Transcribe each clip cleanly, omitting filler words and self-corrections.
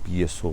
PSO?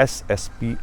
SSP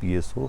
PSO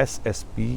SSP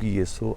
PSO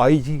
IG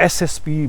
SSP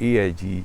AIG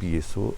PSO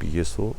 PSO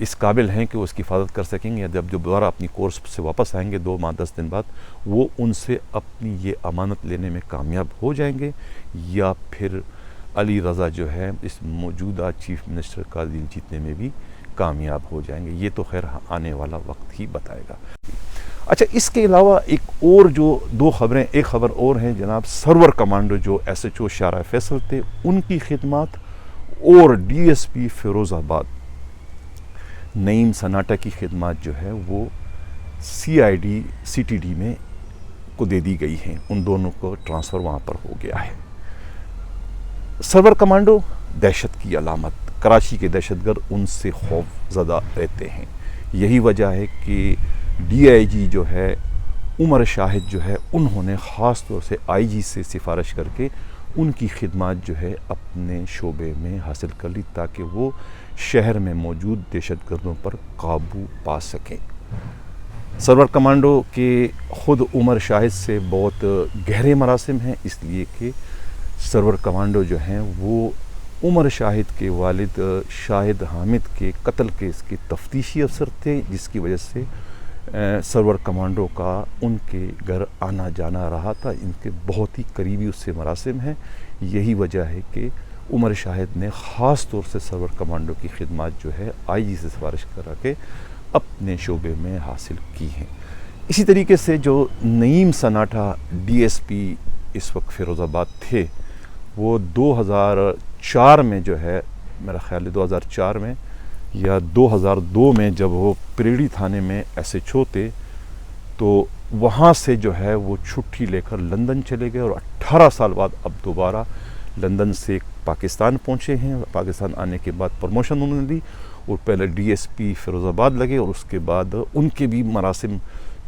اس قابل ہیں کہ وہ اس کی حفاظت کر سکیں گے، یا جب دوبارہ اپنی کورس سے واپس آئیں گے 2 ماہ 10 دن بعد، وہ ان سے اپنی یہ امانت لینے میں کامیاب ہو جائیں گے، یا پھر علی رضا جو ہے اس موجودہ چیف منسٹر کا دل جیتنے میں بھی کامیاب ہو جائیں گے۔ یہ تو خیر آنے والا وقت ہی بتائے گا۔ اچھا، اس کے علاوہ ایک اور جو 2 خبریں، ایک خبر اور ہیں جناب، سرور کمانڈو جو ایس ایچ او شارع فیصل تھے ان کی خدمات، اور ڈی ایس پی فیروز آباد نعیم سناٹا کی خدمات جو ہے وہ C I D C T D میں کو دے دی گئی ہیں، ان دونوں کو ٹرانسفر وہاں پر ہو گیا ہے۔ سرور کمانڈو دہشت کی علامت، کراچی کے دہشت گرد ان سے خوف زدہ رہتے ہیں، یہی وجہ ہے کہ ڈی آئی جی جو ہے عمر شاہد جو ہے انہوں نے خاص طور سے آئی جی سے سفارش کر کے ان کی خدمات جو ہے اپنے شعبے میں حاصل کر لی، تاکہ وہ شہر میں موجود دہشت گردوں پر قابو پا سکیں۔ سرور کمانڈو کے خود عمر شاہد سے بہت گہرے مراسم ہیں، اس لیے کہ سرور کمانڈو جو ہیں وہ عمر شاہد کے والد شاہد حامد کے قتل کیس کے تفتیشی افسر تھے، جس کی وجہ سے سرور کمانڈو کا ان کے گھر آنا جانا رہا تھا، ان کے بہت ہی قریبی اس سے مراسم ہیں۔ یہی وجہ ہے کہ عمر شاہد نے خاص طور سے سرور کمانڈو کی خدمات جو ہے آئی جی سے سفارش کرا کے اپنے شعبے میں حاصل کی ہیں۔ اسی طریقے سے جو نعیم سناٹا ڈی ایس پی اس وقت فیروز آباد تھے، وہ 2004 میں جو ہے، میرا خیال ہے 2004 میں یا 2002 میں جب وہ پریڑی تھانے میں ایس ایچ او تھے، تو وہاں سے جو ہے وہ چھٹی لے کر لندن چلے گئے، اور 18 سال بعد اب دوبارہ لندن سے پاکستان پہنچے ہیں۔ پاکستان آنے کے بعد پروموشن انہوں نے دی، اور پہلے ڈی ایس پی فیروز آباد لگے، اور اس کے بعد ان کے بھی مراسم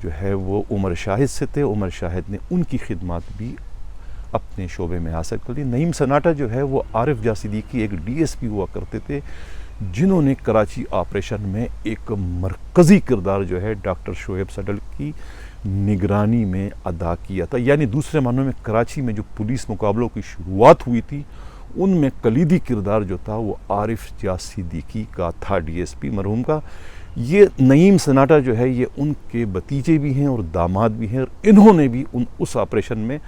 جو ہے وہ عمر شاہد سے تھے۔ عمر شاہد نے ان کی خدمات بھی اپنے شعبے میں حاصل کر لی۔ نعیم سناٹا جو ہے وہ عارف جاں صدیقی ایک ڈی ایس پی ہوا کرتے تھے، جنہوں نے کراچی آپریشن میں ایک مرکزی کردار جو ہے ڈاکٹر شعیب صدل کی نگرانی میں ادا کیا تھا، یعنی دوسرے معنوں میں کراچی میں جو پولیس مقابلوں کی شروعات ہوئی تھی ان میں کلیدی کردار جو تھا وہ عارف جاں صدیقی کا تھا، ڈی ایس پی مرحوم کا۔ یہ نعیم سناٹا جو ہے یہ ان کے بھتیجے بھی ہیں اور داماد بھی ہیں، اور انہوں نے بھی اس آپریشن میں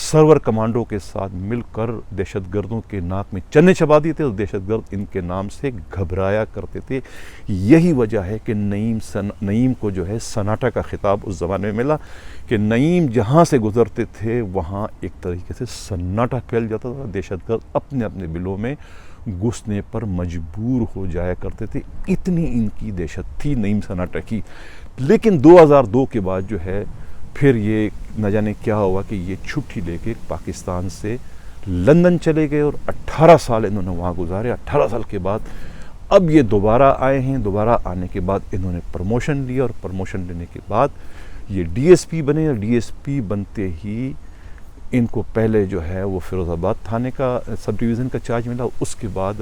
سرور کمانڈو کے ساتھ مل کر دہشت گردوں کے ناک میں چنے چبا دیے تھے، اور دہشت گرد ان کے نام سے گھبرایا کرتے تھے۔ یہی وجہ ہے کہ نعیم کو جو ہے سناٹا کا خطاب اس زمانے میں ملا، کہ نعیم جہاں سے گزرتے تھے وہاں ایک طریقے سے سناٹا پھیل جاتا تھا، دہشت گرد اپنے اپنے بلوں میں گھسنے پر مجبور ہو جایا کرتے تھے، اتنی ان کی دہشت تھی نعیم سناٹا کی۔ لیکن 2002 کے بعد جو ہے پھر یہ نہ جانے کیا ہوا کہ یہ چھٹی لے کے پاکستان سے لندن چلے گئے، اور 18 سال انہوں نے وہاں گزارے۔ 18 سال کے بعد اب یہ دوبارہ آئے ہیں، دوبارہ آنے کے بعد انہوں نے پروموشن لیا، اور پروموشن لینے کے بعد یہ ڈی ایس پی بنے، اور ڈی ایس پی بنتے ہی ان کو پہلے جو ہے وہ فیروز آباد تھانے کا سب ڈویژن کا چارج ملا، اس کے بعد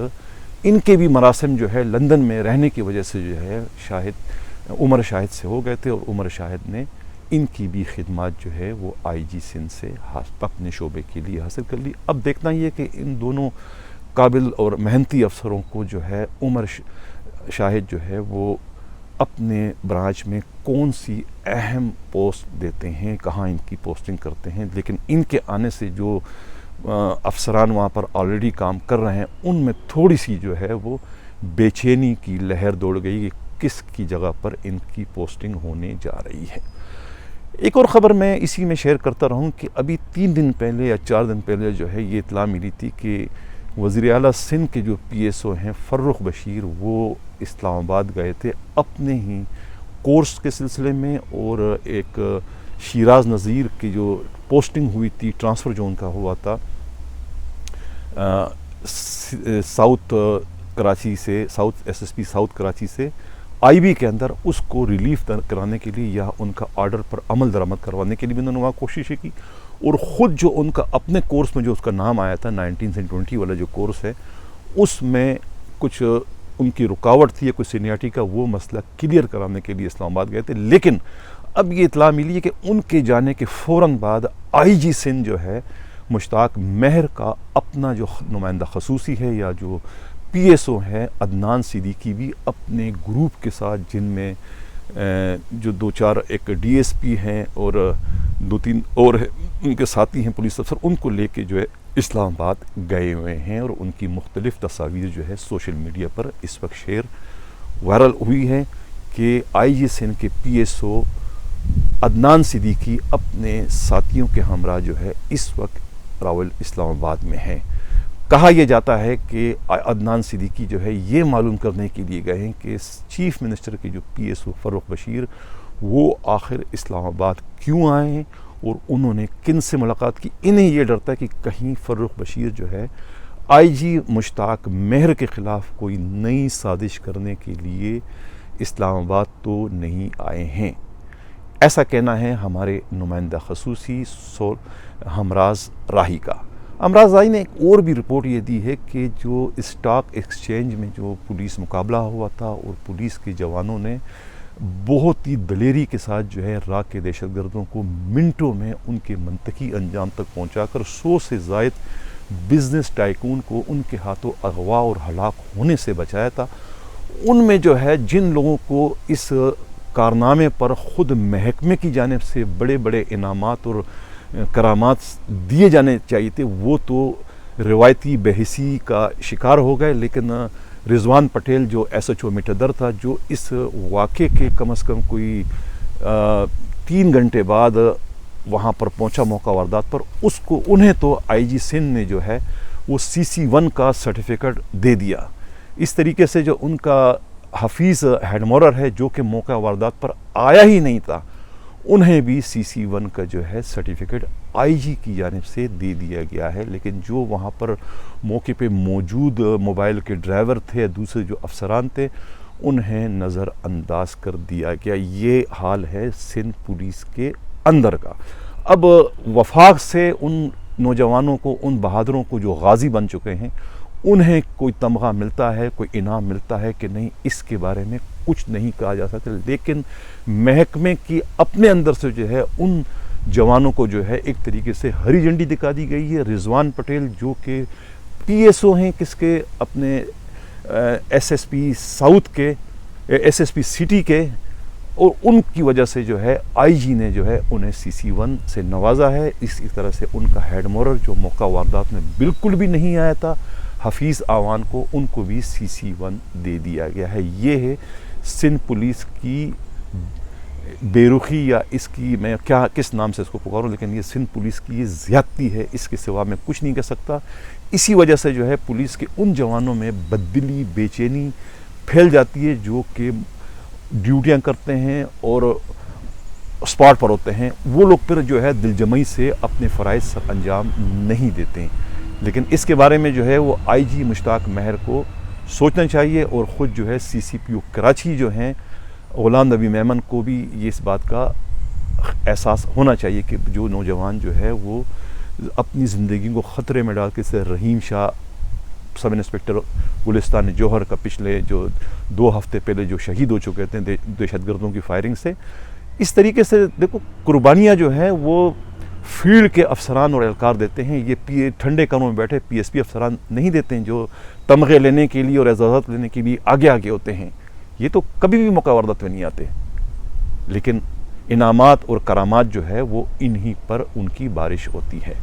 ان کے بھی مراسم جو ہے لندن میں رہنے کی وجہ سے جو ہے عمر شاہد سے ہو گئے تھے، اور عمر شاہد نے ان کی بھی خدمات جو ہے وہ آئی جی سندھ سے اپنے شعبے کے لیے حاصل کر لی۔ اب دیکھنا یہ کہ ان دونوں قابل اور محنتی افسروں کو جو ہے عمر شاہد جو ہے وہ اپنے برانچ میں کون سی اہم پوسٹ دیتے ہیں، کہاں ان کی پوسٹنگ کرتے ہیں۔ لیکن ان کے آنے سے جو افسران وہاں پر آلریڈی کام کر رہے ہیں ان میں تھوڑی سی جو ہے وہ بے چینی کی لہر دوڑ گئی کہ کس کی جگہ پر ان کی پوسٹنگ ہونے جا رہی ہے۔ ایک اور خبر میں اسی میں شیئر کرتا رہوں کہ ابھی 3 دن پہلے یا 4 دن پہلے جو ہے یہ اطلاع ملی تھی کہ وزیر اعلیٰ سندھ کے جو پی ایس او ہیں فرخ بشیر، وہ اسلام آباد گئے تھے اپنے ہی کورس کے سلسلے میں، اور ایک شیراز نذیر کی جو پوسٹنگ ہوئی تھی، ٹرانسفر جو ان کا ہوا تھا ساؤتھ کراچی سے، south S S P south Karachi سے آئی بی کے اندر، اس کو ریلیف کرانے کے لیے یا ان کا آرڈر پر عمل درآمد کروانے کے لیے بھی انہوں نے وہاں کوششیں کی، اور خود جو ان کا اپنے کورس میں جو اس کا نام آیا تھا 19 سے 20 والا جو کورس ہے، اس میں کچھ ان کی رکاوٹ تھی یا کچھ سینیارٹی کا، وہ مسئلہ کلیئر کرانے کے لیے اسلام آباد گئے تھے۔ لیکن اب یہ اطلاع ملی ہے کہ ان کے جانے کے فوراً بعد آئی جی سندھ جو ہے مشتاق مہر کا اپنا جو نمائندہ خصوصی ہے یا جو PSO ہیں عدنان صدیقی بھی اپنے گروپ کے ساتھ، جن میں جو 2-4 ایک DSP ہیں اور 2-3 اور ان کے ساتھی ہیں پولیس افسر، ان کو لے کے جو ہے اسلام آباد گئے ہوئے ہیں، اور ان کی مختلف تصاویر جو ہے سوشل میڈیا پر اس وقت شیئر وائرل ہوئی ہیں کہ IG سندھ کے PSO عدنان صدیقی اپنے ساتھیوں کے ہمراہ جو ہے اس وقت راول اسلام آباد میں ہیں۔ کہا یہ جاتا ہے کہ عدنان صدیقی جو ہے یہ معلوم کرنے کے لیے گئے ہیں کہ چیف منسٹر کے جو PSO فروخ بشیر وہ آخر اسلام آباد کیوں آئے ہیں اور انہوں نے کن سے ملاقات کی۔ انہیں یہ ڈرتا ہے کہ کہیں فروخ بشیر جو ہے IG مشتاق مہر کے خلاف کوئی نئی سازش کرنے کے لیے اسلام آباد تو نہیں آئے ہیں، ایسا کہنا ہے ہمارے نمائندہ خصوصی ہمراز راہی کا۔ ہمراز راہی نے ایک اور بھی رپورٹ یہ دی ہے کہ جو اسٹاک ایکسچینج میں جو پولیس مقابلہ ہوا تھا اور پولیس کے جوانوں نے بہت ہی دلیری کے ساتھ جو ہے راک کے دہشت گردوں کو منٹوں میں ان کے منطقی انجام تک پہنچا کر 100 سے زائد بزنس ٹائکون کو ان کے ہاتھوں اغوا اور ہلاک ہونے سے بچایا تھا، ان میں جو ہے جن لوگوں کو اس کارنامے پر خود محکمے کی جانب سے بڑے بڑے انعامات اور کرامات دیے جانے چاہیے تھے، وہ تو روایتی بحثی کا شکار ہو گئے، لیکن رضوان پٹیل جو SHO مٹھدر تھا، جو اس واقعے کے کم از کم کوئی 3 گھنٹے بعد وہاں پر پہنچا موقع واردات پر، انہیں تو IG سندھ نے جو ہے وہ CC1 کا سرٹیفکیٹ دے دیا۔ اس طریقے سے جو ان کا حفیظ ہیڈ مورر ہے جو کہ موقع واردات پر آیا ہی نہیں تھا، انہیں بھی CC1 کا جو ہے سرٹیفکیٹ IG کی جانب سے دے دیا گیا ہے، لیکن جو وہاں پر موقع پہ موجود موبائل کے ڈرائیور تھے، دوسرے جو افسران تھے، انہیں نظر انداز کر دیا گیا۔ یہ حال ہے سندھ پولیس کے اندر کا۔ اب وفاق سے ان نوجوانوں کو، ان بہادروں کو جو غازی بن چکے ہیں، انہیں کوئی تمغہ ملتا ہے، کوئی انعام ملتا ہے کہ نہیں، اس کے بارے میں کچھ نہیں کہا جا سکتا، لیکن محکمے کی اپنے اندر سے جو ہے ان جوانوں کو جو ہے ایک طریقے سے ہری جھنڈی دکھا دی گئی ہے۔ رضوان پٹیل جو کہ PSO ہیں کس کے، اپنے SSP ساؤتھ کے، SSP سٹی کے، اور ان کی وجہ سے جو ہے IG نے جو ہے انہیں CC1 سے نوازا ہے۔ اسی طرح سے ان کا ہیڈ مورر جو موقع واردات میں بالکل بھی نہیں آیا تھا، حفیظ آوان کو، ان کو بھی CC1 دے دیا گیا ہے۔ یہ ہے سندھ پولیس کی بے رخی، یا اس کی میں کس نام سے اس کو پکاروں، لیکن یہ سندھ پولیس کی یہ زیادتی ہے، اس کے سوا میں کچھ نہیں کہہ سکتا۔ اسی وجہ سے جو ہے پولیس کے ان جوانوں میں بددلی، بے چینی پھیل جاتی ہے جو کہ ڈیوٹیاں کرتے ہیں اور اسپاٹ پر ہوتے ہیں، وہ لوگ پھر جو ہے دل جمعی سے اپنے فرائض سر انجام نہیں دیتے ہیں۔ لیکن اس کے بارے میں جو ہے وہ IG مشتاق مہر کو سوچنا چاہیے، اور خود جو ہے CCPO کراچی جو ہیں غلام نبی میمن کو بھی یہ اس بات کا احساس ہونا چاہیے کہ جو نوجوان جو ہے وہ اپنی زندگی کو خطرے میں ڈال کے سے رحیم شاہ سب انسپکٹر گلستان جوہر کا پچھلے جو 2 ہفتے پہلے جو شہید ہو چکے تھے دہشت گردوں کی فائرنگ سے، اس طریقے سے دیکھو قربانیاں جو ہیں وہ فیلڈ کے افسران اور اہلکار دیتے ہیں، یہ ٹھنڈے کمروں میں بیٹھے PSP افسران نہیں دیتے ہیں جو تمغے لینے کے لیے اور اعزازات لینے کے لیے آگے ہوتے ہیں، یہ تو کبھی بھی موقع واردات میں نہیں آتے، لیکن انعامات اور کرامات جو ہے وہ انہی پر ان کی بارش ہوتی ہے۔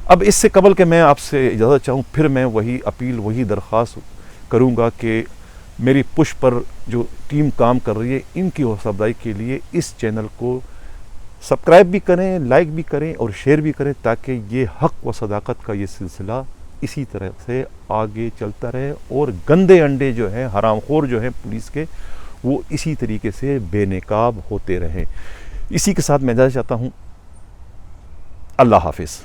اب اس سے قبل کہ میں آپ سے اجازت چاہوں، پھر میں وہی اپیل، وہی درخواست کروں گا کہ میری پش پر جو ٹیم کام کر رہی ہے، ان کی حوصلہ افزائی کے لیے اس چینل کو سبسکرائب بھی کریں، لائک بھی کریں اور شیئر بھی کریں، تاکہ یہ حق و صداقت کا یہ سلسلہ اسی طرح سے آگے چلتا رہے اور گندے انڈے جو ہیں، حرام خور جو ہیں پولیس کے، وہ اسی طریقے سے بے نقاب ہوتے رہیں۔ اسی کے ساتھ میں اجازت چاہتا ہوں، اللہ حافظ۔